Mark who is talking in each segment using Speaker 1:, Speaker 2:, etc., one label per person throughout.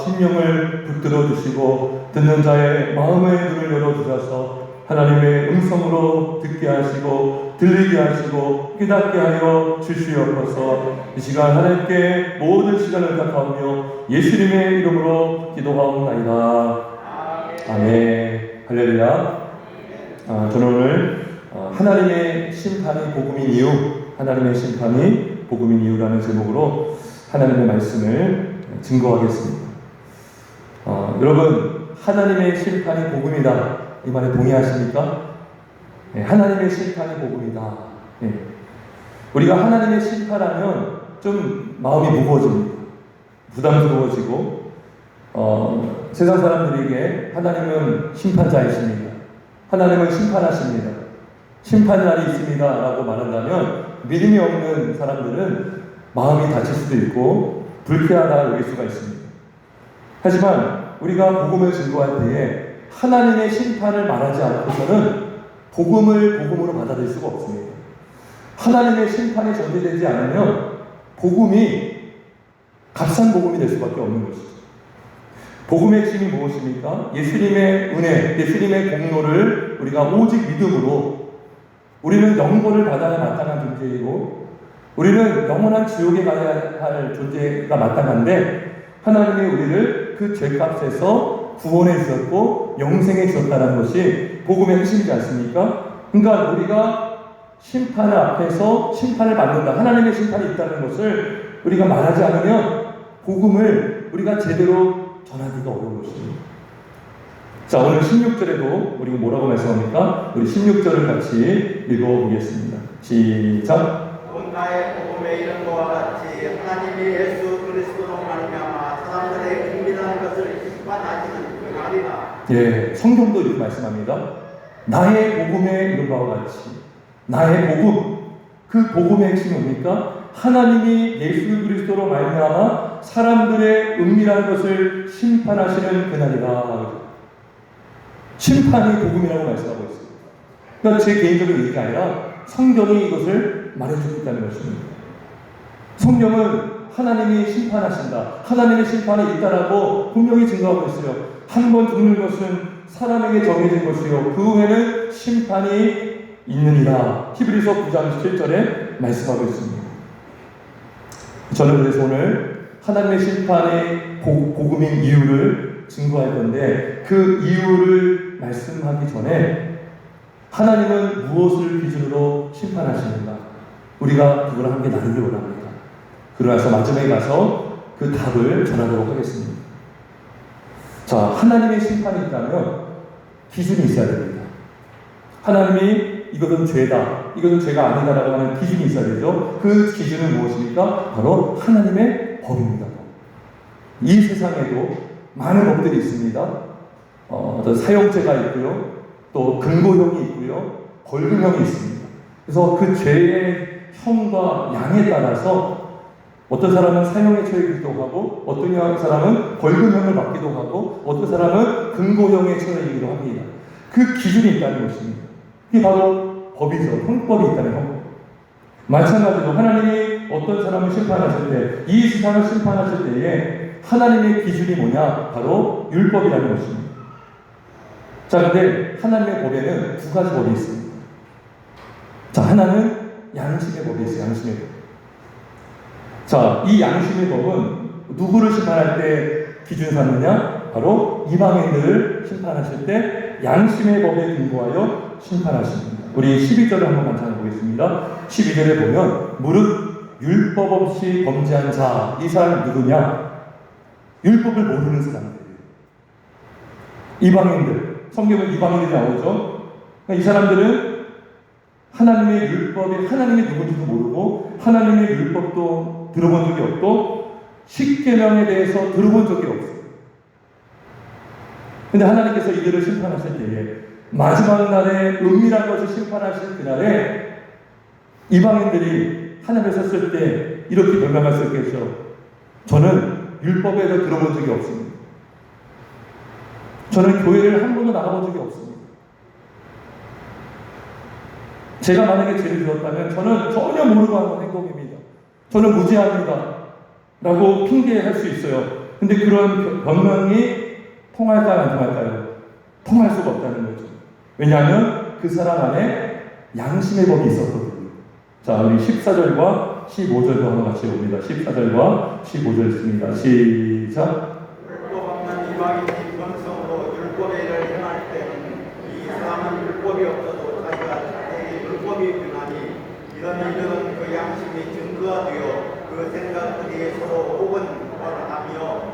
Speaker 1: 심령을 붙들어 주시고 듣는 자의 마음의 눈을 열어주셔서 하나님의 음성으로 듣게 하시고 들리게 하시고 깨닫게 하여 주시옵소서. 이 시간 하나님께 모든 시간을 탁하오며 예수님의 이름으로 기도하옵나이다. 아멘. 할렐루야. 저는 오늘 하나님의 심판이 복음인 이유, 하나님의 심판이 복음인 이유라는 제목으로 하나님의 말씀을 증거하겠습니다. 여러분, 하나님의 심판이 복음이다, 이 말에 동의하십니까? 네, 하나님의 심판이 복음이다. 네. 우리가 하나님의 심판하면 좀 마음이 무거워집니다. 부담스러워지고 세상 사람들에게 하나님은 심판자이십니다, 하나님은 심판하십니다, 심판날이 있습니다 라고 말한다면 믿음이 없는 사람들은 마음이 다칠 수도 있고 불쾌하다 여길 수가 있습니다. 하지만 우리가 복음을 증거할 때에 하나님의 심판을 말하지 않고서는 복음으로 받아들일 수가 없습니다. 하나님의 심판이 전제되지 않으면 복음이 값싼 복음이 될 수밖에 없는 것이죠. 복음의 핵심이 무엇입니까? 예수님의 은혜, 예수님의 공로를 우리가 오직 믿음으로, 우리는 영벌을 받아야 마땅한 존재이고 우리는 영원한 지옥에 가야 할 존재가 마땅한데 하나님이 우리를 그 죄값에서 구원해 주셨고 영생해 주셨다는 것이 복음의 핵심이지 않습니까? 그러니까 우리가 심판 앞에서 심판을 받는다, 하나님의 심판이 있다는 것을 우리가 말하지 않으면 복음을 우리가 제대로 전하기가 어려운 것입니다. 자, 오늘 16절에도 우리가 뭐라고 말씀합니까? 우리 16절을 같이 읽어보겠습니다. 시작.
Speaker 2: 온 나의 복음에 이른 것과 같이 하나님이 예수 그리스도로 말미암아 사람들의 은밀한 것을 심판하시는 그 날이다.
Speaker 1: 예, 성경도 이렇게 말씀합니다. 나의 복음에 이른 바와 같이, 나의 복음, 그 복음의 핵심이 뭡니까? 하나님이 예수 그리스도로 말미암아 사람들의 은밀한 것을 심판하시는 그날이다. 심판이 복음이라고 말씀하고 있습니다. 그러니까 제 개인적인 얘기가 아니라 성경이 이것을 말해주고 있다는 것입니다. 성경은 하나님이 심판하신다, 하나님의 심판이 있다라고 분명히 증거하고 있어요. 한 번 죽는 것은 사람에게 정해진 것이요 그 후에는 심판이 있느니라. 히브리서 9장 17절에 말씀하고 있습니다. 저는 그래서 오늘 하나님의 심판의 복음인 이유를 증거할 건데 그 이유를 말씀하기 전에 하나님은 무엇을 기준으로 심판하시는가, 우리가 그걸 함께 나누기 원합니다. 그러나서 마지막에 가서 그 답을 전하도록 하겠습니다. 자, 하나님의 심판이 있다면 기준이 있어야 됩니다. 하나님이 이것은 죄다, 이것은 죄가 아니다라고 하는 기준이 있어야 되죠. 그 기준은 무엇입니까? 바로 하나님의 법입니다. 이 세상에도 많은 법들이 있습니다. 사형죄가 있고요, 또 금고형이 있고요, 벌금형이 있습니다. 그래서 그 죄의 형과 양에 따라서 어떤 사람은 사형에 처해지기도 하고 어떤 사람은 벌금형을 받기도 하고 어떤 사람은 금고형에 처해지기도 합니다. 그 기준이 있다는 것입니다. 이게 바로 법이죠. 형법이 있다는 형. 마찬가지로 하나님이 어떤 사람을 심판하실 때, 이 세상을 심판하실 때에 하나님의 기준이 뭐냐? 바로 율법이라는 것입니다. 자, 근데 하나님의 법에는 두 가지 법이 있습니다. 자, 하나는 양심의 법이 있어요. 양심의 법. 자, 이 양심의 법은 누구를 심판할 때 기준 삼느냐? 바로 이방인들을 심판하실 때 양심의 법에 근거하여 심판하십니다. 우리 12절을 한번 감상해 보겠습니다. 12절에 보면 무릇 율법 없이 범죄한 자, 이 사람 누구냐? 율법을 모르는 사람들이에요. 이방인들, 성경은 이방인들이 나오죠. 그러니까 이 사람들은 하나님의 율법에 하나님이 누군지도 모르고 하나님의 율법도 들어본 적이 없고 십계명에 대해서 들어본 적이 없어요. 근데 하나님께서 이들을 심판하실 때에 마지막 날에 은밀한 것을 심판하실 그날에 이방인들이 하나님을 섰을 때 이렇게 변명할 수 있겠죠. 저는 율법에서 들어본 적이 없습니다. 저는 교회를 한 번도 나가본 적이 없습니다. 제가 만약에 죄를 지었다면 저는 전혀 모르고 하는 행동입니다. 저는 무지합니다 라고 핑계할 수 있어요. 근데 그런 변명이 통할까요, 안 통할까요? 통할 수가 없다는 거죠. 왜냐하면 그 사람 안에 양심의 법이 있었거든요. 자, 우리 14절과 15절도 한번 같이 봅니다. 14절과 15절 있습니다. 시작.
Speaker 2: 율법 없는 이방인이 번성으로 율법의 일을 행할 때는 이 사람은 율법이 없어도 자기가 자기의 율법이 유나니 이런 일들은 그 양심이 증거가 되어 그 생각들이 서로 혹은 발언하며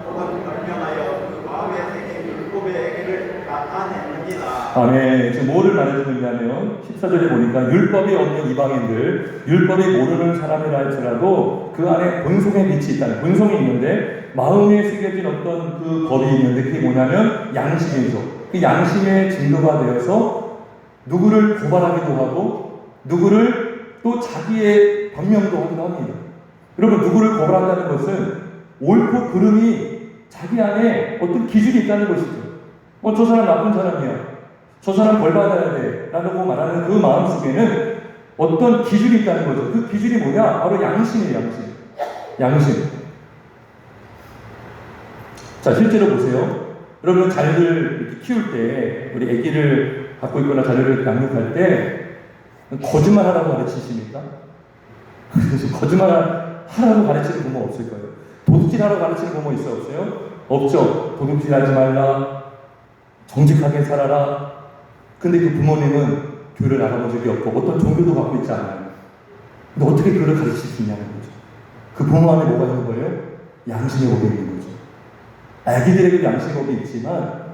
Speaker 2: 혹은 변명하여 그 마음에 새긴 율법의 행위를 나타내느니라.
Speaker 1: 아멘. 지금 뭐를 말해주고 있냐면 14절에 보니까 율법이 없는 이방인들, 율법이 모르는 사람이라 할지라도 그 안에 본성의 빛이 있다는, 본성이 있는데 마음에 새겨진 어떤 그 법이 있는데 그게 뭐냐면 양심이죠. 그 양심의 증거가 되어서 누구를 고발하기도 하고 누구를 또 자기의 변명도 하기도 합니다. 여러분, 누구를 고발한다는 것은 옳고 그름이 자기 안에 어떤 기준이 있다는 것이죠. 저 사람 나쁜 사람이야, 저 사람 벌 받아야 돼 라고 말하는 그 마음 속에는 어떤 기준이 있다는 거죠. 그 기준이 뭐냐? 바로 양심이에요. 양심. 자, 실제로 보세요. 여러분, 자녀를 이렇게 키울 때, 우리 아기를 갖고 있거나 자녀를 양육할 때 거짓말 하라고 가르치십니까? 거짓말 하라고 가르치는 부모 없을 거예요. 도둑질 하라고 가르치는 부모 있어요, 없어요? 없죠. 도둑질 하지 말라, 정직하게 살아라. 근데 그 부모님은 교회를 나가본 적이 없고 어떤 종교도 갖고 있지 않아요. 근데 어떻게 그걸 가르칠 수 있냐는 거죠. 그 부모 안에 뭐가 있는 거예요? 양심의 법이 있는 거죠. 아기들에게도 양심의 법이 있지만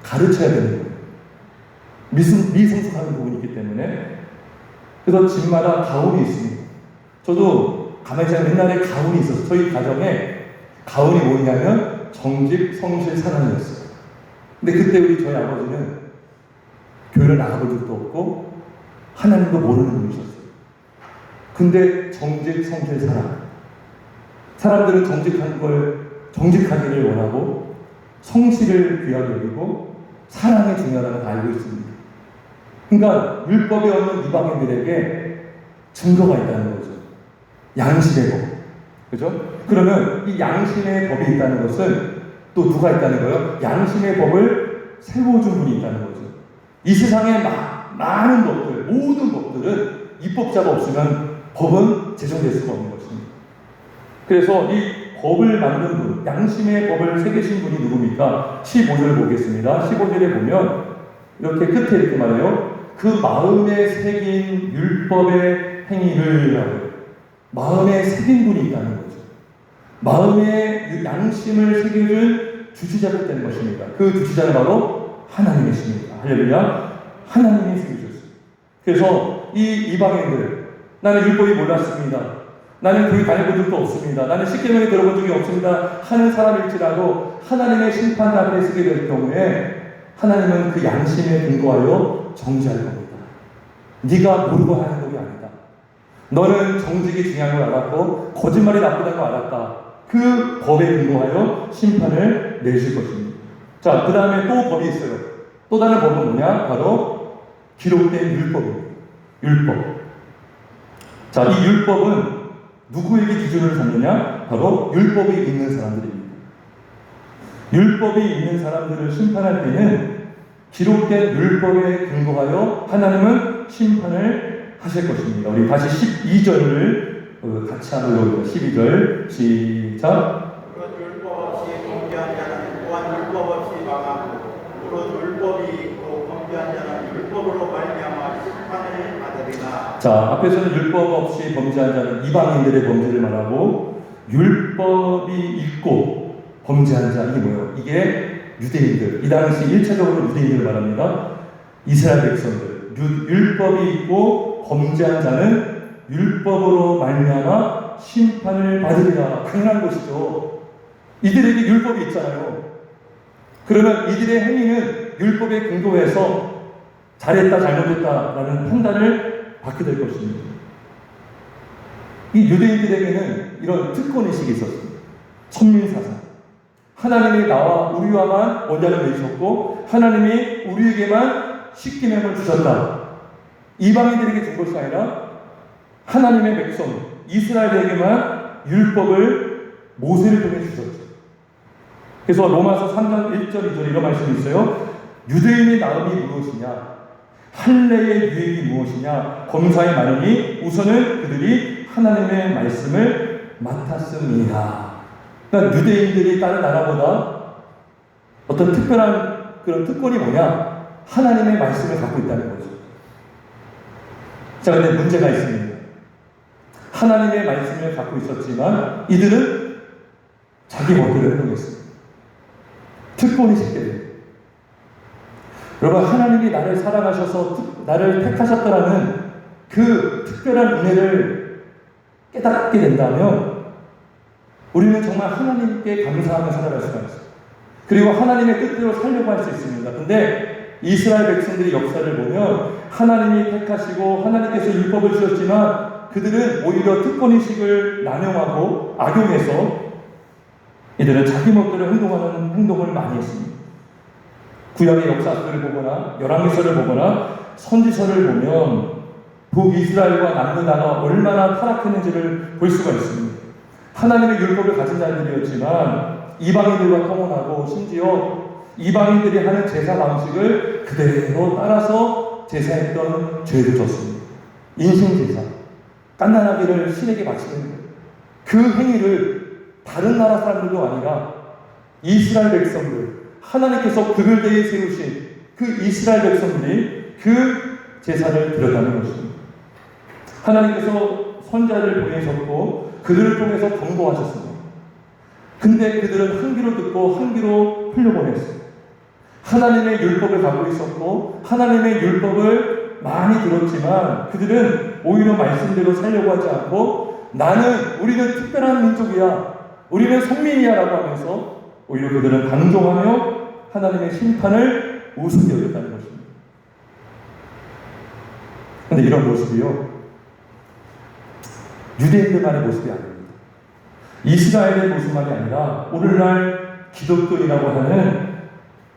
Speaker 1: 가르쳐야 되는 거예요. 미성숙한 부분이 있기 때문에. 그래서 집마다 가훈이 있습니다. 저도 가만히 생각하면 옛날에 가훈이 있었어요. 저희 가정에 가훈이 뭐냐면 정직, 성실, 사랑이었어요. 근데 그때 저희 아버지는 교회를 나가본 적도 없고 하나님도 모르는 분이셨어요. 근데 정직, 성실, 사랑. 사람들은 정직한 걸 정직하기를 원하고 성실을 귀하게 여기고 사랑이 중요하다는 걸 알고 있습니다. 그러니까 율법이 없는 이방인들에게 증거가 있다는 거죠. 양심의 법. 그죠? 그러면 이 양심의 법이 있다는 것은 또 누가 있다는 거예요? 양심의 법을 세워준 분이 있다는 거죠. 이 세상에 많은 법들, 모든 법들은 입법자가 없으면 법은 제정될 수가 없는 것입니다. 그래서 이 법을 만든 분, 양심의 법을 새기신 분이 누굽니까? 15절 보겠습니다. 15절에 보면 이렇게 끝에 이렇게 말해요. 그 마음에 새긴 율법의 행위를 하고, 마음에 새긴 분이 있다는 거죠. 마음에 양심을 새겨준 주지자가 있다는 것입니다. 그 주지자는 바로 하나님이십니다. 할렐루야. 하나님이 새겨줬어요. 그래서 이 이방인들, 나는 율법이 몰랐습니다, 나는 교회 다녀본 적도 없습니다, 나는 십계명에 들어본 적이 없습니다 하는 사람일지라도 하나님의 심판 앞에 서게 될 경우에 하나님은 그 양심에 근거하여 정죄할 겁니다. 네가 모르고 하는 법이 아니다. 너는 정직이 중요한 걸 알았고 거짓말이 나쁘다는 걸 알았다. 그 법에 근거하여 심판을 내실 것입니다. 자, 그 다음에 또 법이 있어요. 또 다른 법은 뭐냐? 바로 기록된 율법입니다. 율법. 자, 이 율법은 누구에게 기준을 삼느냐? 바로 율법이 있는 사람들입니다. 율법이 있는 사람들을 심판할 때는 기록된 율법에 근거하여 하나님은 심판을 하실 것입니다. 우리 다시 12절을 같이 한번 읽어볼까요? 12절 시작.
Speaker 2: 무릇 율법 없이 범죄한 자는 또한 율법 없이 망하고 무릇 율법이 있고 범죄한 자는 율법으로 말미암아 심판을 받으리라.
Speaker 1: 자, 앞에서는 율법 없이 범죄한 자는 이방인들의 범죄를 말하고 율법이 있고 범죄한 자, 이게 뭐예요? 이게 유대인들, 이 당시 1차적으로 유대인들을 말합니다. 이스라엘 백성들. 율법이 있고 범죄한 자는 율법으로 말미암아 심판을 받으리라. 당연한 것이죠. 이들에게 율법이 있잖아요. 그러면 이들의 행위는 율법에 근거해서 잘했다 잘못했다라는 판단을 받게 될 것입니다. 이 유대인들에게는 이런 특권의식이 있었습니다. 천민사상. 하나님이 나와 우리와만 언약을 맺으셨고 하나님이 우리에게만 십계명을 주셨다. 이방인들에게 준 것이 아니라 하나님의 백성 이스라엘에게만 율법을 모세를 통해 주셨죠. 그래서 로마서 3장 1절 2절 이런 말씀이 있어요. 유대인의 나음이 무엇이냐? 할례의 유익이 무엇이냐? 검사에 말하니 우선은 그들이 하나님의 말씀을 맡았음이라. 그러니까 유대인들이 다른 나라보다 어떤 특별한 그런 특권이 뭐냐? 하나님의 말씀을 갖고 있다는 거죠. 자, 근데 문제가 있습니다. 하나님의 말씀을 갖고 있었지만 이들은 자기 멋대로 행동했습니다. 특권이 있게 돼요. 여러분, 하나님이 나를 사랑하셔서 나를 택하셨다라는 그 특별한 은혜를 깨닫게 된다면 우리는 정말 하나님께 감사하며 살아갈 수가 있어요. 그리고 하나님의 뜻대로 살려고 할 수 있습니다. 근데 이스라엘 백성들의 역사를 보면 하나님이 택하시고 하나님께서 율법을 주셨지만 그들은 오히려 특권의식을 남용하고 악용해서 이들은 자기 멋대로 행동하는 행동을 많이 했습니다. 구약의 역사들을 보거나 열왕기서를 보거나 선지서를 보면 북이스라엘과 남유다가 얼마나 타락했는지를 볼 수가 있습니다. 하나님의 율법을 가진 자들이었지만 이방인들과 통혼하고 심지어 이방인들이 하는 제사 방식을 그대로 따라서 제사했던 죄를 졌습니다. 인신제사, 깐나나기를 신에게 바치는 거예요. 그 행위를 다른 나라 사람들도 아니라 이스라엘 백성들, 하나님께서 그들 대에 세우신 그 이스라엘 백성들이 그 제사를 드렸다는 것입니다. 하나님께서 선자를 보내셨고 그들을 통해서 경고하셨습니다. 근데 그들은 한 귀로 듣고 한 귀로 흘려보냈어요. 하나님의 율법을 갖고 있었고 하나님의 율법을 많이 들었지만 그들은 오히려 말씀대로 살려고 하지 않고 우리는 특별한 민족이야, 우리는 선민이야 라고 하면서 오히려 그들은 방종하며 하나님의 심판을 우습게 여겼다는 것입니다. 그런데 이런 모습이요, 유대인들만의 모습이 아닙니다. 이스라엘의 모습만이 아니라 오늘날 기독교인이라고 하는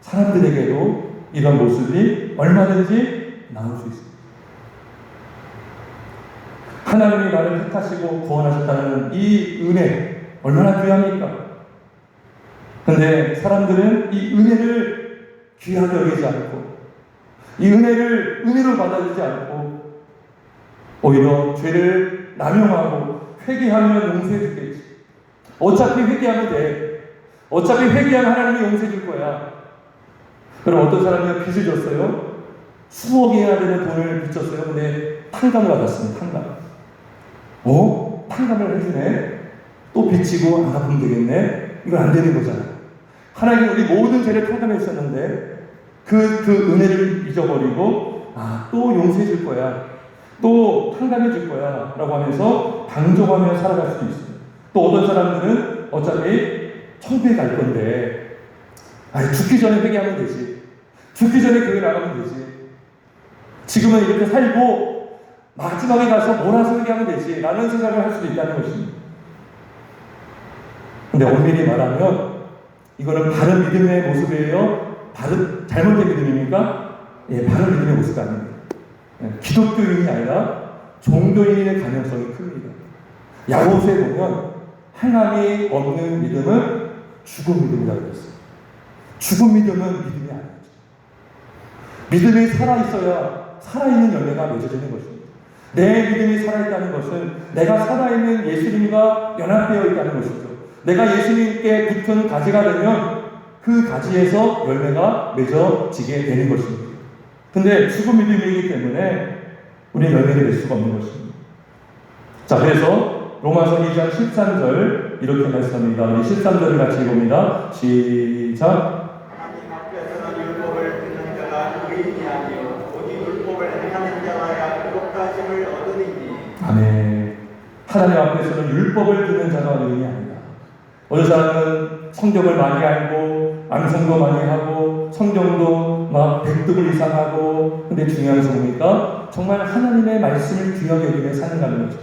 Speaker 1: 사람들에게도 이런 모습이 얼마든지 나올 수 있습니다. 하나님이 나를 택하시고 구원하셨다는 이 은혜 얼마나 귀합니까? 그런데 사람들은 이 은혜를 귀하게 여기지 않고 이 은혜를 은혜로 받아들이지 않고 오히려 죄를 남용하고 회개하면 용서해 주겠지. 어차피 회개하면 돼. 어차피 회개하면 하나님이 용서해 줄 거야. 그럼 어떤 사람이 빚을 졌어요? 수억이나 되는 돈을 빚졌어요. 근데 탕감을 받았습니다. 탕감을 해주네? 또 빚지고 안 갚으면 되겠네? 이건 안 되는 거잖아요. 하나님 우리 모든 죄를 탕감해 주셨는데 그 은혜를 잊어버리고 또 용서해 줄 거야. 또 탕감해 줄 거야. 라고 하면서 방종하며 살아갈 수도 있어요. 또 어떤 사람들은 어차피 천국에 갈 건데 죽기 전에 회개하면 되지. 죽기 전에 교회 나가면 되지. 지금은 이렇게 살고 마지막에 가서 몰아서 회개하면 되지 라는 생각을 할 수도 있다는 것입니다. 근데 엄밀히 말하면 이거는 바른 믿음의 모습이에요? 잘못된 믿음입니까? 바른 믿음의 모습이 아닙니다. 기독교인이 아니라 종교인의 가능성이 큽니다. 야고보서에 보면 행함이 없는 믿음은 죽은 믿음이라고 했어요. 죽은 믿음은 믿음이 아니죠. 믿음이 살아있어야 살아있는 열매가 맺어지는 것입니다. 내 믿음이 살아있다는 것은 내가 살아있는 예수님과 연합되어 있다는 것이죠. 내가 예수님께 붙은 가지가 되면 그 가지에서 열매가 맺어지게 되는 것입니다. 근데 죽은 믿음이기 때문에 우리는 열매를 맺을 수가 없는 것입니다. 자, 그래서 로마서 2장 13절 이렇게 말씀합니다. 우리 13절을 같이 읽어봅니다. 시작.
Speaker 2: 하나님 앞에서는 율법을 듣는 자가 의인이 아니요 오직 율법을 행하는 자라야 의롭다 하심을 얻으리니.
Speaker 1: 아멘. 하나님 앞에서는 율법을 듣는 자가 의인이 아니다. 어느 사람은 성경을 많이 알고 암송도 많이 하고 성경도 막 100독을 이상 하고, 근데 중요한 것은 뭡니까? 정말 하나님의 말씀을 귀하게 여기며 사는가는 거죠.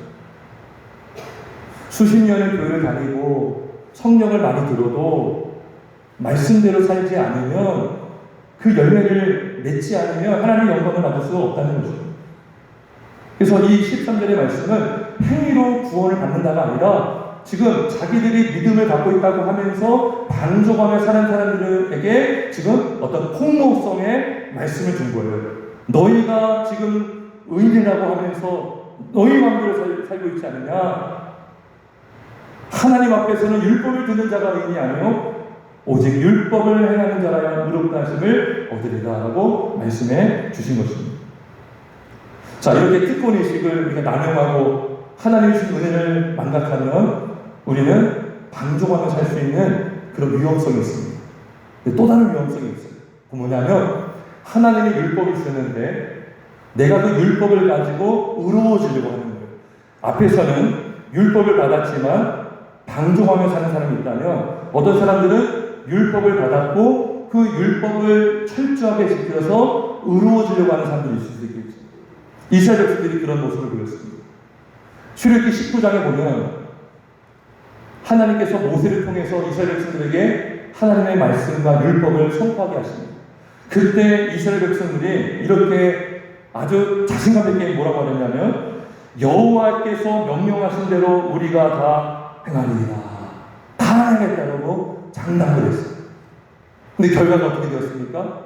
Speaker 1: 수십 년을 교회를 다니고 성경을 많이 들어도 말씀대로 살지 않으면, 그 열매를 맺지 않으면 하나님의 영광을 받을 수 없다는 거죠. 그래서 이 13절의 말씀은 행위로 구원을 받는다가 아니라 지금 자기들이 믿음을 갖고 있다고 하면서 반족하며 사는 사람들에게 지금 어떤 폭로성의 말씀을 준 거예요. 너희가 지금 의인이라고 하면서 너희 마음대로 살고 있지 않느냐? 하나님 앞에서는 율법을 듣는 자가 의인이 아니요 오직 율법을 행하는 자라야 의롭다 하심을 얻으리라 라고 말씀해 주신 것입니다. 자, 이렇게 특권의식을 우리가 남용하고 하나님의 주신 은혜를 망각하면 우리는 방종하며 살 수 있는 그런 위험성이 있습니다. 또 다른 위험성이 있어요. 그 뭐냐면 하나님이 율법을 주셨는데 내가 그 율법을 가지고 의로워지려고 하는 거예요. 앞에서는 율법을 받았지만 방종하며 사는 사람이 있다면 어떤 사람들은 율법을 받았고 그 율법을 철저하게 지켜서 의로워지려고 하는 사람들이 있을 수 있겠죠. 이스라엘 백성들이 그런 모습을 보였습니다. 출애굽기 19장에 보면 하나님께서 모세를 통해서 이스라엘 백성들에게 하나님의 말씀과 율법을 선포하게 하십니다. 그때 이스라엘 백성들이 이렇게 아주 자신감 있게 뭐라고 하냐면 여호와께서 명령하신 대로 우리가 다 행하리라, 다 하겠다고 장담을 했어요. 근데 결과가 어떻게 되었습니까?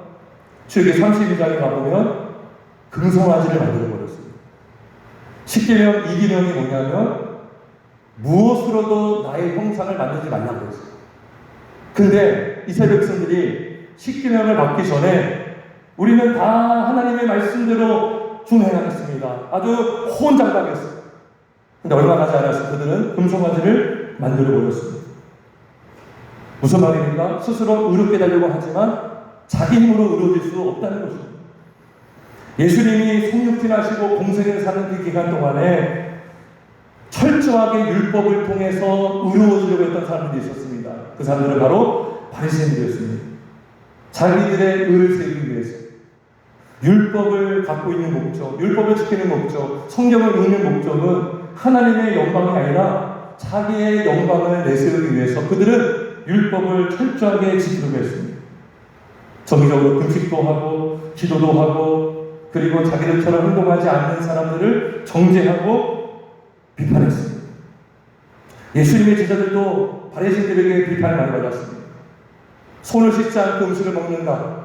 Speaker 1: 출애굽기 32장에 가보면 금송아지를 만들어버렸어요. 십계명 이기명이 뭐냐면 무엇으로도 나의 형상을 만들지 말라고 그랬어요. 근데 이스라엘 백성들이 십계명을 받기 전에 우리는 다 하나님의 말씀대로 준행하겠습니다. 아주 호언장담했어요. 근데 얼마 가지 않아서 그들은 금송아지를 만들어버렸습니다. 무슨 말입니까? 스스로 의롭게 되려고 하지만 자기 힘으로 의로워질 수 없다는 것입니다. 예수님이 성육신하시고 공생을 사는 그 기간 동안에 철저하게 율법을 통해서 의로워지려고 했던 사람들이 있었습니다. 그 사람들은 바로 바리새인들이었습니다. 자기들의 의를 세우기 위해서 율법을 갖고 있는 목적, 율법을 지키는 목적, 성경을 읽는 목적은 하나님의 영광이 아니라 자기의 영광을 내세우기 위해서 그들은 율법을 철저하게 지키려고 했습니다. 정기적으로 금식도 하고 기도도 하고 그리고 자기들처럼 행동하지 않는 사람들을 정죄하고 비판했습니다. 예수님의 제자들도 바리새인들에게 비판을 많이 받았습니다. 손을 씻지 않고 음식을 먹는다.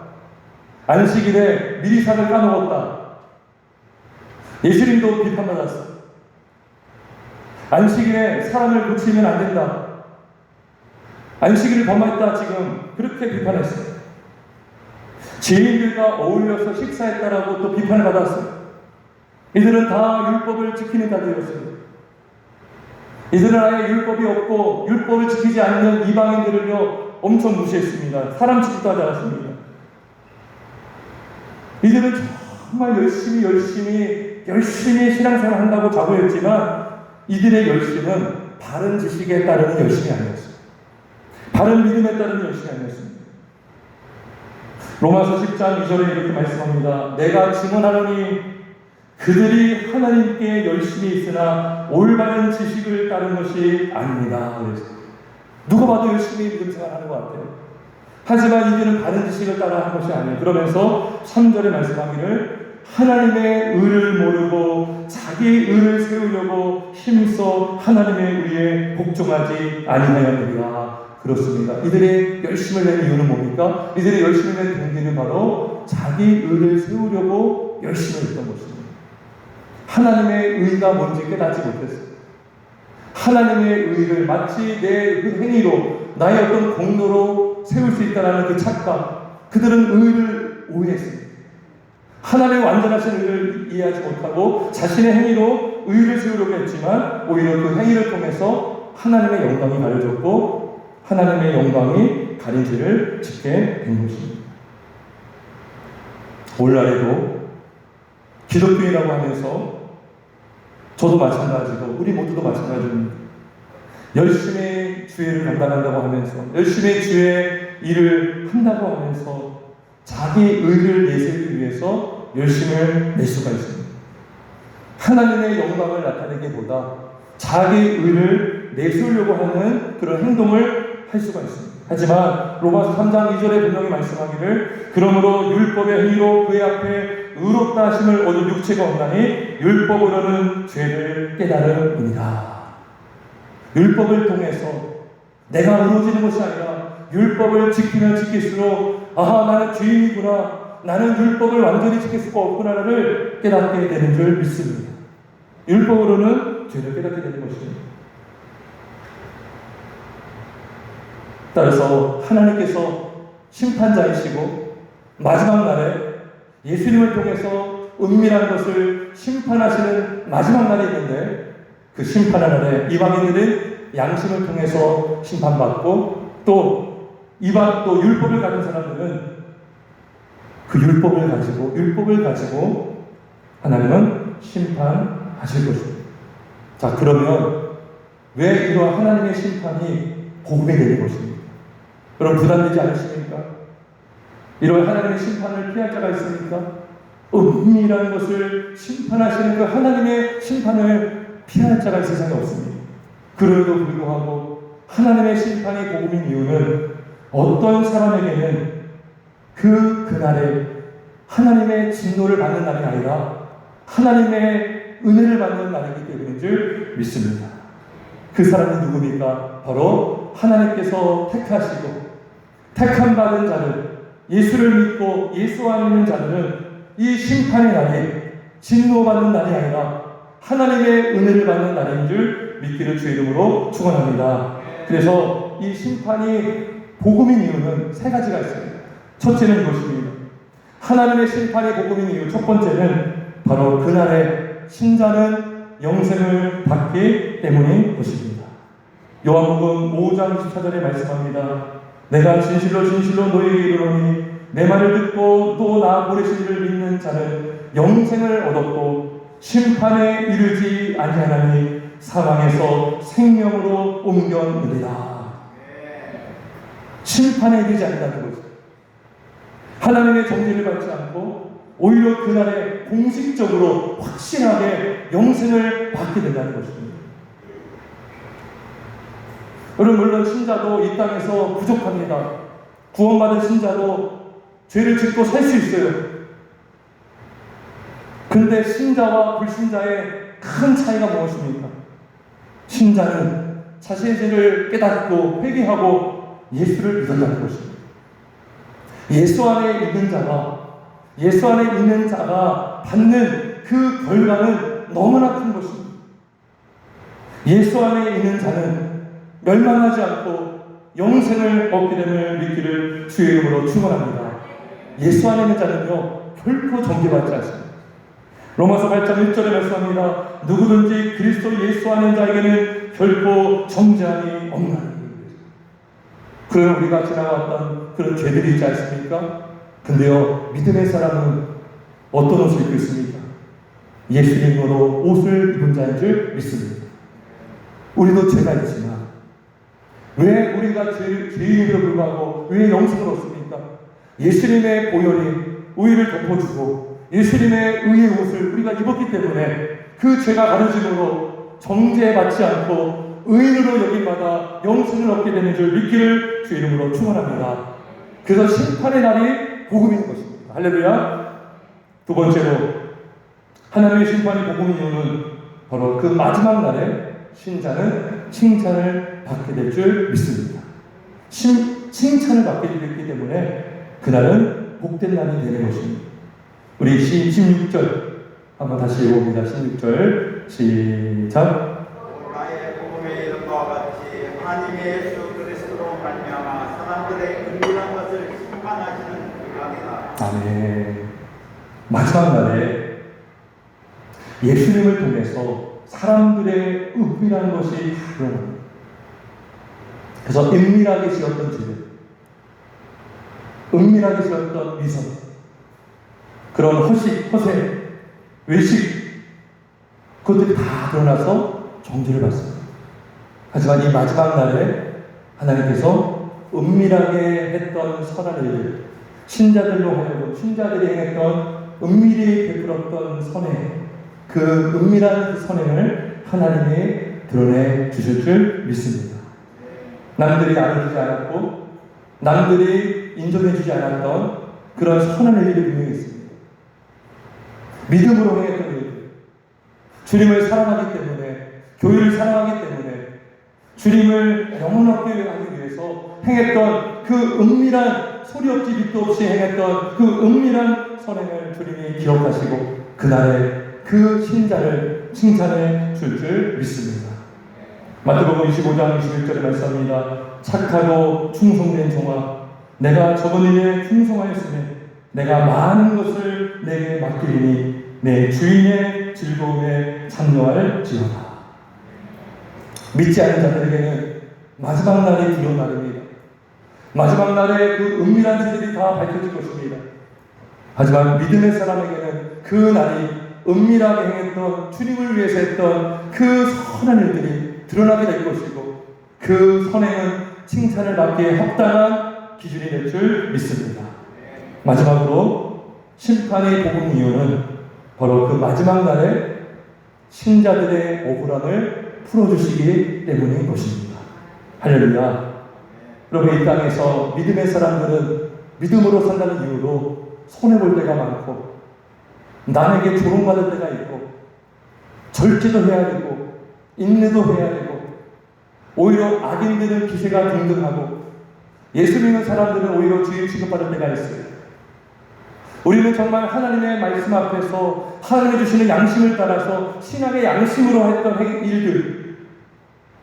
Speaker 1: 안식일에 미리상을 까먹었다. 예수님도 비판받았어요. 안식일에 사람을 고치면 안 된다. 안식일을 범했다. 지금 그렇게 비판했어요. 죄인들과 어울려서 식사했다라고 또 비판을 받았어요. 이들은 다 율법을 지키는 자들이었어요. 이들은 아예 율법이 없고 율법을 지키지 않는 이방인들을요 엄청 무시했습니다. 사람 취급도 하지 않았습니다. 이들은 정말 열심히 신앙생활을 한다고 자부했지만 이들의 열심은 바른 지식에 따르는 열심이 아니었어요. 바른 믿음에 따르는 열심이 아니었습니다. 로마서 10장 2절에 이렇게 말씀합니다. 내가 증언하노니 그들이 하나님께 열심히 있으나 올바른 지식을 따른 것이 아닙니다. 누가 봐도 열심히 믿음 생활하는 것 같아요. 하지만 이들은 바른 지식을 따라 한 것이 아니에요. 그러면서 3절에 말씀하기를 하나님의 의를 모르고 자기 의를 세우려고 힘써 하나님의 의에 복종하지 아니하였느니라. 그렇습니다. 이들의 열심을 낸 이유는 뭡니까? 이들의 열심을 낸 동기는 바로 자기 의를 세우려고 열심을 했던 것입니다. 하나님의 의가 뭔지 깨닫지 못했어요. 하나님의 의를 마치 내 그 행위로 나의 어떤 공로로 세울 수 있다는 그 착각, 그들은 의를 오해했습니다. 하나님의 완전하신 의를 이해하지 못하고 자신의 행위로 의를 세우려고 했지만 오히려 그 행위를 통해서 하나님의 영광이 가려졌고 하나님의 영광이 가리지를 짓게 된 것입니다. 오늘날에도 기독교인이라고 하면서 저도 마찬가지고 우리 모두도 마찬가지입니다. 열심히 주의를 감당한다고 하면서 열심히 주의 일을 한다고 하면서 자기 의를 내세우기 위해서 열심을 낼 수가 있습니다. 하나님의 영광을 나타내기보다 자기 의를 내세우려고 하는 그런 행동을 할 수가 있습니다. 하지만 로마서 3장 2절에 분명히 말씀하기를 그러므로 율법의 행위로 그의 앞에 의롭다 하심을 얻은 육체가 없나니 율법으로는 죄를 깨달음이니라. 율법을 통해서 내가 이루어지는 것이 아니라 율법을 지키면 지킬수록 나는 죄인이구나, 나는 율법을 완전히 지킬 수가 없구나를 깨닫게 되는 줄 믿습니다. 율법으로는 죄를 깨닫게 되는 것입니다. 따라서 하나님께서 심판자이시고 마지막 날에 예수님을 통해서 은밀한 것을 심판하시는 마지막 날이 있는데, 그 심판의 날에 이방인들은 양심을 통해서 심판받고, 또 율법을 가진 사람들은 그 율법을 가지고 하나님은 심판하실 것입니다. 자, 그러면 왜 이러한 하나님의 심판이 복음이 되는 것입니까? 여러분, 부담되지 않으십니까? 이런 하나님의 심판을 피할 자가 있습니까? 은밀한 것을 심판하시는 그 하나님의 심판을 피할 자가 이 세상에 없습니다. 그럼에도 불구하고 하나님의 심판이 복음인 이유는 어떤 사람에게는 그날에 하나님의 진노를 받는 날이 아니라 하나님의 은혜를 받는 날이기 때문인 줄 믿습니다. 그 사람이 누굽니까? 바로 하나님께서 택하시고 택함 받은 자들, 예수를 믿고 예수 안에 있는 자들은 이 심판의 날이 진노받는 날이 아니라 하나님의 은혜를 받는 날인 줄 믿기를 주의 이름으로 축원합니다. 그래서 이 심판이 복음인 이유는 세 가지가 있습니다. 첫째는 이것입니다. 하나님의 심판이 복음인 이유, 첫 번째는 바로 그날에 신자는 영생을 받기 때문인 것입니다. 요한복음 5장 24절에 말씀합니다. 내가 진실로 너희에게 이르노니 내 말을 듣고 또 나 보내신 이를 믿는 자는 영생을 얻었고 심판에 이르지 아니하나니 사망에서 생명으로 옮겨느니라. 심판에 이르지 않는다는 거죠. 하나님의 정죄를 받지 않고 오히려 그날에 공식적으로 확신하게 영생을 받게 된다는 것입니다. 여러분, 물론 신자도 이 땅에서 부족합니다. 구원받은 신자도 죄를 짓고 살 수 있어요. 근데 신자와 불신자의 큰 차이가 무엇입니까? 신자는 자신의 죄를 깨닫고 회개하고 예수를 믿었다는 것입니다. 예수 안에 있는 자가 받는 그 결과는 너무나 큰 것입니다. 예수 안에 있는 자는 멸망하지 않고 영생을 얻게 됨을 믿기를 주의 이름으로 축원합니다. 예수 안에 있는 자는요 결코 정죄받지 않습니다. 로마서 8장 1절에 말씀합니다. 누구든지 그리스도 예수 안에 있는 자에게는 결코 정죄함이 없나니. 그럼 우리가 지나왔던 그런 죄들이 있지 않습니까? 근데요, 믿음의 사람은 어떤 옷을 입고 있습니까? 예수님으로 옷을 입은 자인 줄 믿습니다. 우리도 죄가 있지만 왜 우리가 죄인임에도 불구하고 왜 영생을 얻습니까? 예수님의 보혈이 우리를 덮어주고 예수님의 의의 옷을 우리가 입었기 때문에 그 죄가 가려짐으로 정죄받지 않고 의인으로 여김받아 영생을 얻게 되는 줄 믿기를 주 이름으로 축원합니다. 그래서 심판의 날이 복음인 것입니다. 할렐루야. 두 번째로 하나님의 심판이 복음인 이유는 바로 그 마지막 날에 신자는 칭찬을 받게 될 줄 믿습니다. 칭찬을 받게 되기 때문에 그날은 복된 날이 되는 것입니다. 우리 16절 한번 다시 읽어봅니다. 16절 시작.
Speaker 2: 나의 복음에 이른 바와 같이 하나님의 예수 그리스도로 말미암아 사람들의 은밀한 것을 심판하시는 그날이다.
Speaker 1: 아멘. 마지막 날에 예수님을 통해서 사람들의 은밀한 것이 드러납니다. 그래서 은밀하게 지었던 죄들, 은밀하게 지었던 위선, 그런 허세, 외식, 그것들이 다 드러나서 정죄를 받습니다. 하지만 이 마지막 날에 하나님께서 은밀하게 했던 선한 일들, 신자들로 하여금 신자들이 행했던 은밀히 베풀었던 선행, 그 은밀한 선행을 하나님이 드러내 주실 줄 믿습니다. 남들이 알아주지 않았고 남들이 인정해 주지 않았던 그런 선한 일들이 분명히 있습니다. 믿음으로 행했던 일들, 주님을 사랑하기 때문에, 교회를 사랑하기 때문에 주님을 영원하게 하기 위해서 행했던 그 은밀한 소리 없이 빛도 없이 행했던 그 은밀한 선행을 주님이 기억하시고 그날에 그 신자를 칭찬해 줄 믿습니다. 마태복음 25장 21절의 말씀입니다. 착하고 충성된 종아, 내가 적은 일에 충성하였으니 내가 많은 것을 내게 맡기리니 내 주인의 즐거움에 참여할지어다. 믿지 않은 자들에게는 마지막 날이 두려운 날입니다. 마지막 날에 그 은밀한 세들이 다 밝혀질 것입니다. 하지만 믿음의 사람에게는 그 날이 은밀하게 행했던 주님을 위해서 했던 그 선한 일들이 드러나게 될 것이고 그 선행은 칭찬을 받기에 합당한 기준이 될 줄 믿습니다. 마지막으로 심판의 복음 이유는 바로 그 마지막 날에 신자들의 억울함을 풀어주시기 때문인 것입니다. 할렐루야. 여러분, 이 땅에서 믿음의 사람들은 믿음으로 산다는 이유로 손해볼 때가 많고 남에게 조롱받을 때가 있고 절제도 해야 되고 인내도 해야 되고 오히려 악인들은 기세가 등등하고 예수 믿는 사람들은 오히려 주의 취급받을 때가 있어요. 우리는 정말 하나님의 말씀 앞에서 하나님이 주시는 양심을 따라서 신앙의 양심으로 했던 일들,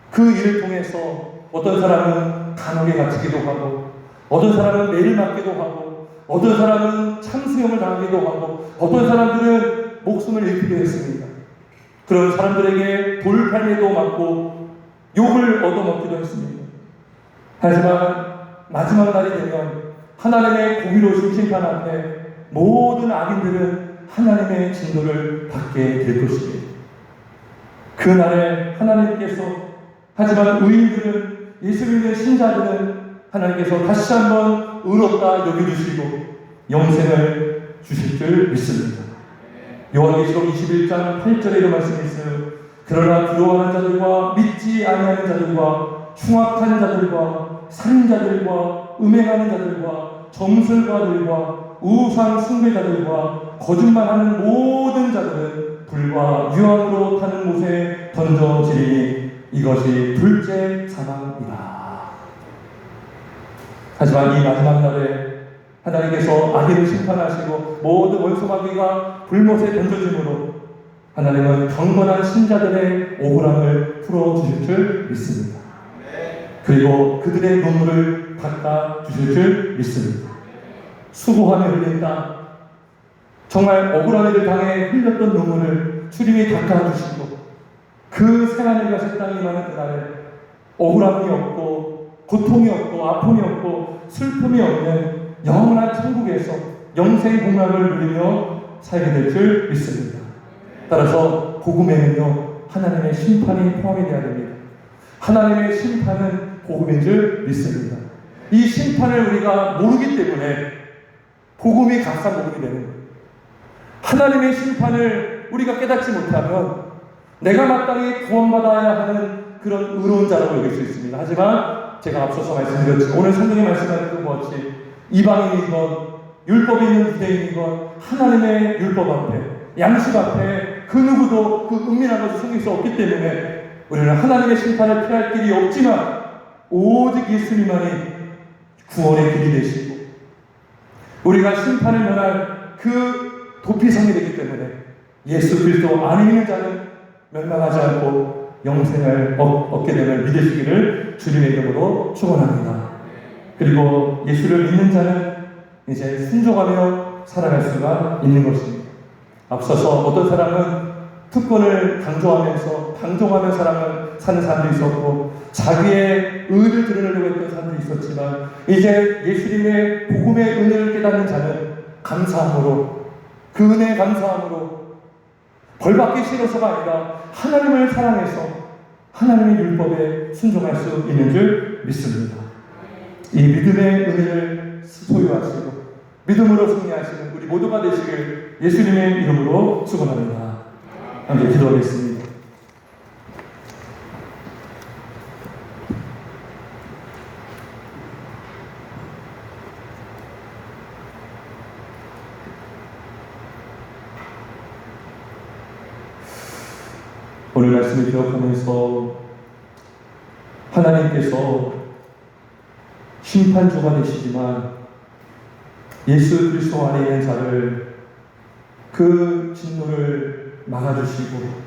Speaker 1: 그 일을 통해서 어떤 사람은 감옥에 갇히기도 하고 어떤 사람은 매를 맞기도 하고 어떤 사람은 참수형을 당하기도 하고 어떤 사람들은 목숨을 잃기도 했습니다. 그런 사람들에게 돌팔매도 맞고 욕을 얻어먹기도 했습니다. 하지만 마지막 날이 되면 하나님의 공의로우신 심판 앞에 모든 악인들은 하나님의 진노를 받게 될 것입니다. 그날에 하나님께서, 하지만 의인들은, 예수 믿는 신자들은 하나님께서 다시 한번 의롭다 여겨주시고 영생을 주실 줄 믿습니다. 요한계시록 21장 8절에 이런 말씀이 있어요. 그러나 두려워하는 자들과 믿지 아니하는 자들과 흉악한 자들과 살인자들과 음행하는 자들과 점술가들과 우상 숭배자들과 거짓말하는 모든 자들은 불과 유황으로 타는 못에 던져지리니 이것이 둘째 사망이다. 하지만 이 마지막 날에 하나님께서 악인을 심판하시고 모든 원수 마귀가 불못에 던져짐으로 하나님은 경건한 신자들의 억울함을 풀어주실 줄 믿습니다. 그리고 그들의 눈물을 닦아주실 줄 믿습니다. 수고하며 흘린 땅, 정말 억울한 일을 당해 흘렸던 눈물을 주님이 닦아주시고 그 생하늘 가신 땅이 임하는 그날에 억울함이 없고 고통이 없고 아픔이 없고 슬픔이 없는 영원한 천국에서 영생 공락을 누리며 살게 될 줄 믿습니다. 따라서 복음에는요 하나님의 심판이 포함이 되어야 됩니다. 하나님의 심판은 복음인 줄 믿습니다. 이 심판을 우리가 모르기 때문에 복음이 값싼 복음이 되는 거예요. 하나님의 심판을 우리가 깨닫지 못하면 내가 마땅히 구원받아야 하는 그런 의로운 자라고 여길 수 있습니다. 하지만 제가 앞서서 말씀드렸지만 오늘 성경에 말씀하신 것 같이 이방인이건 율법이 있는 유대인이건 하나님의 율법 앞에 양식 앞에 그 누구도 그 은밀한 것을 숨길 수 없기 때문에 우리는 하나님의 심판을 피할 길이 없지만 오직 예수님만이 구원의 길이 되시고 우리가 심판을 면할 그 도피성이 되기 때문에 예수 그리스도 안에 있는 자는 멸망하지 않고 영생을 얻게 됨을 믿으시기를 주님의 이름으로 축원합니다. 그리고 예수를 믿는 자는 이제 순종하며 살아갈 수가 있는 것입니다. 앞서서 어떤 사람은 특권을 강조하면서 방종하며 사는 사람도 있었고 자기의 의를 드러내려고 했던 사람도 있었지만 이제 예수님의 복음의 은혜를 깨닫는 자는 감사함으로 그 은혜에 감사함으로 벌받기 싫어서가 아니라 하나님을 사랑해서 하나님의 율법에 순종할 수 있는 줄 믿습니다. 이 믿음의 은혜를 소유하시고 믿음으로 승리하시는 우리 모두가 되시길 예수님의 이름으로 축원합니다. 함께 기도하겠습니다. 오늘 말씀을 기억하면서 하나님께서 심판주가 되시지만 예수 그리스도 안에 있는 자를 그 진노를 막아주시고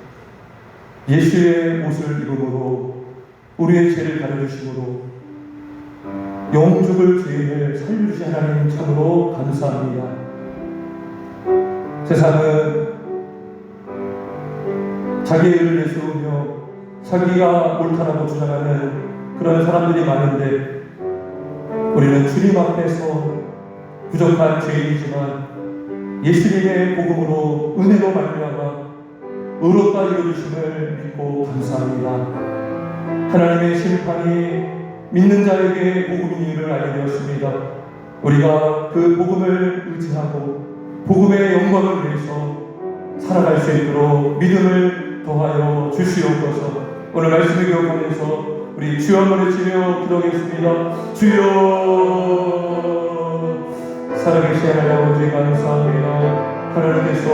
Speaker 1: 예수의 옷을 입음으로 우리의 죄를 가려주심으로 영죽을 죄인을 살려주신 하나님 참으로 감사합니다. 세상은 자기의 의를 내세우며 자기가 옳다라고 주장하는 그런 사람들이 많은데 우리는 주님 앞에서 부족한 죄인이지만 예수님의 복음으로 은혜로 말미암아 의롭다 이루어주심을 믿고 감사합니다. 하나님의 심판이 믿는 자에게 복음인 이유를 알게 되었습니다. 우리가 그 복음을 의지하고 복음의 영광을 위해서 살아갈 수 있도록 믿음을 더하여 주시옵소서. 오늘 말씀을 기억하면서 우리 주여 한번 외치며 기도하겠습니다. 주여, 살아계신 하나님 아버지 감사합니다. 하나님께서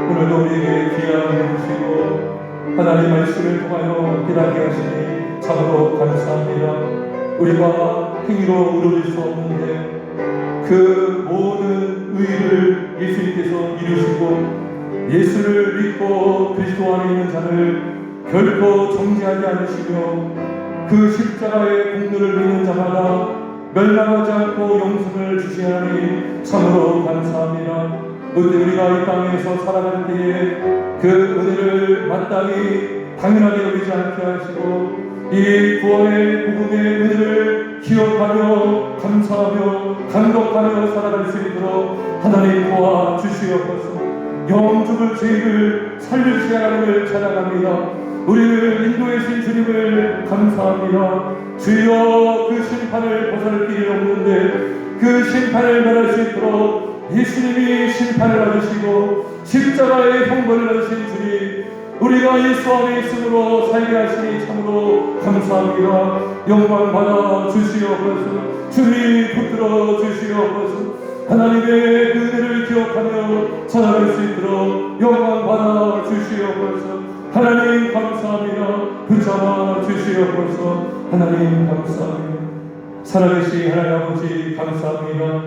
Speaker 1: 오늘도 우리에게 귀한 주시고 하나님 말씀을 통하여 깨닫게 하시니 참으로 감사합니다. 우리가 행위로 이루어질 수 없는데 그 모든 의를 예수님께서 이루시고 예수를 믿고 그리스도 안에 있는 자를 결코 정죄하지 않으시며 그 십자가의 공로를 믿는 자마다 멸망하지 않고 영생을 주시하니 참으로 감사합니다. 그때 우리가 이 땅에서 살아갈 때에 그 은혜를 마땅히 당연하게 여기지 않게 하시고 이 구원의 복음의 은혜를 기억하며 감사하며 감격하며 살아갈 수 있도록 하나님 도와주시옵소서. 영죽을 죄를 살려주시는 하나님을 찬양합니다. 우리를 인도해주신 주님을 감사합니다. 주여, 그 심판을 벗어날 길이 없는데 그 심판을 면할 수 있도록 예수님이 심판을 받으시고 십자가의 형벌을 받으신 주님, 우리가 예수 안에 있음으로 살게 하시니 참으로 감사합니다. 영광 받아 주시옵소서. 주님 붙들어 주시옵소서. 하나님의 그 은혜를 기억하며 살아갈 수 있도록 영광 받아 주시옵소서. 하나님 감사합니다. 붙잡아 주시옵소서. 하나님 감사합니다. 살아계신 하나님 아버지 감사합니다.